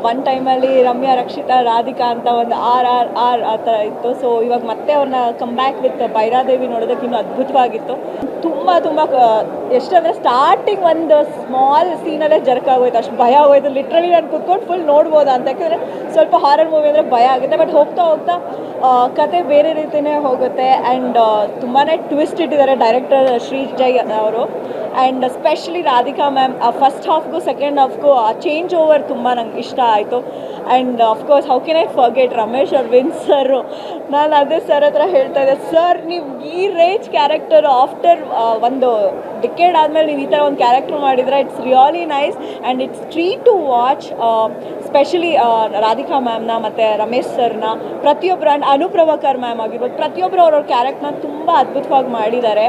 One ಟೈಮಲ್ಲಿ ರಮ್ಯಾ, ರಕ್ಷಿತಾ, ರಾಧಿಕಾ ಅಂತ ಒಂದು ಆರ್ ಆ ಥರ ಇತ್ತು. ಸೊ ಇವಾಗ ಮತ್ತೆ ಅವ್ರನ್ನ ಕಮ್ ಬ್ಯಾಕ್ ವಿತ್ ಭೈರಾದೇವಿ ನೋಡೋದಕ್ಕೆ ಇನ್ನೂ ಅದ್ಭುತವಾಗಿತ್ತು. ತುಂಬ ಎಷ್ಟಂದರೆ ಸ್ಟಾರ್ಟಿಂಗ್ ಒಂದು ಸ್ಮಾಲ್ ಸೀನಲ್ಲೇ ಜರ್ಕಾಗೋಯ್ತು, ಅಷ್ಟು ಭಯ ಆಗೋಯ್ತು. ಲಿಟ್ರಲಿ ನಾನು ಕುತ್ಕೊಂಡು ಫುಲ್ ನೋಡ್ಬೋದಾ ಅಂತ, ಯಾಕಂದರೆ ಸ್ವಲ್ಪ ಹಾರರ್ ಮೂವಿ ಅಂದರೆ ಭಯ ಆಗುತ್ತೆ. ಬಟ್ ಹೋಗ್ತಾ ಕತೆ ಬೇರೆ ರೀತಿಯೇ ಹೋಗುತ್ತೆ. ಆ್ಯಂಡ್ ತುಂಬಾ ಟ್ವಿಸ್ಟ್ ಇಟ್ಟಿದ್ದಾರೆ ಡೈರೆಕ್ಟರ್ ಶ್ರೀಜಯ್ ಅವರು. And specially Radhika ma'am first ಹಾಫ್ಗೂ ಸೆಕೆಂಡ್ ಹಾಫ್ಗೂ ಆ ಚೇಂಜ್ ಓವರ್ ತುಂಬ ನಂಗೆ ಇಷ್ಟ ಆಯಿತು. And of course how can I forget Ramesh Aravind sir. ನಾನು ಅದೇ ಸರ್ ಹತ್ರ ಹೇಳ್ತಾ ಇದ್ದೆ, ಸರ್ ನೀವು ಈ ರೇಂಜ್ ಕ್ಯಾರೆಕ್ಟರು ಆಫ್ಟರ್ ಒಂದು ಡಿಕೇಡ್ ಆದಮೇಲೆ ನೀವು ಈ ಥರ ಒಂದು ಕ್ಯಾರೆಕ್ಟರ್ ಮಾಡಿದರೆ it's really nice and it's treat to watch. Specially Radhika ಮ್ಯಾಮ್ನ ಮತ್ತು ರಮೇಶ್ ಸರ್ನ ಪ್ರತಿಯೊಬ್ಬರು ಆ್ಯಂಡ್ ಅನುಪ್ರಭಾಕರ್ ಮ್ಯಾಮ್ ಆಗಿರ್ಬೋದು, ಪ್ರತಿಯೊಬ್ಬರು ಅವ್ರವ್ರ ಕ್ಯಾರೆಕ್ಟರ್ನ ತುಂಬ ಅದ್ಭುತವಾಗಿ ಮಾಡಿದ್ದಾರೆ.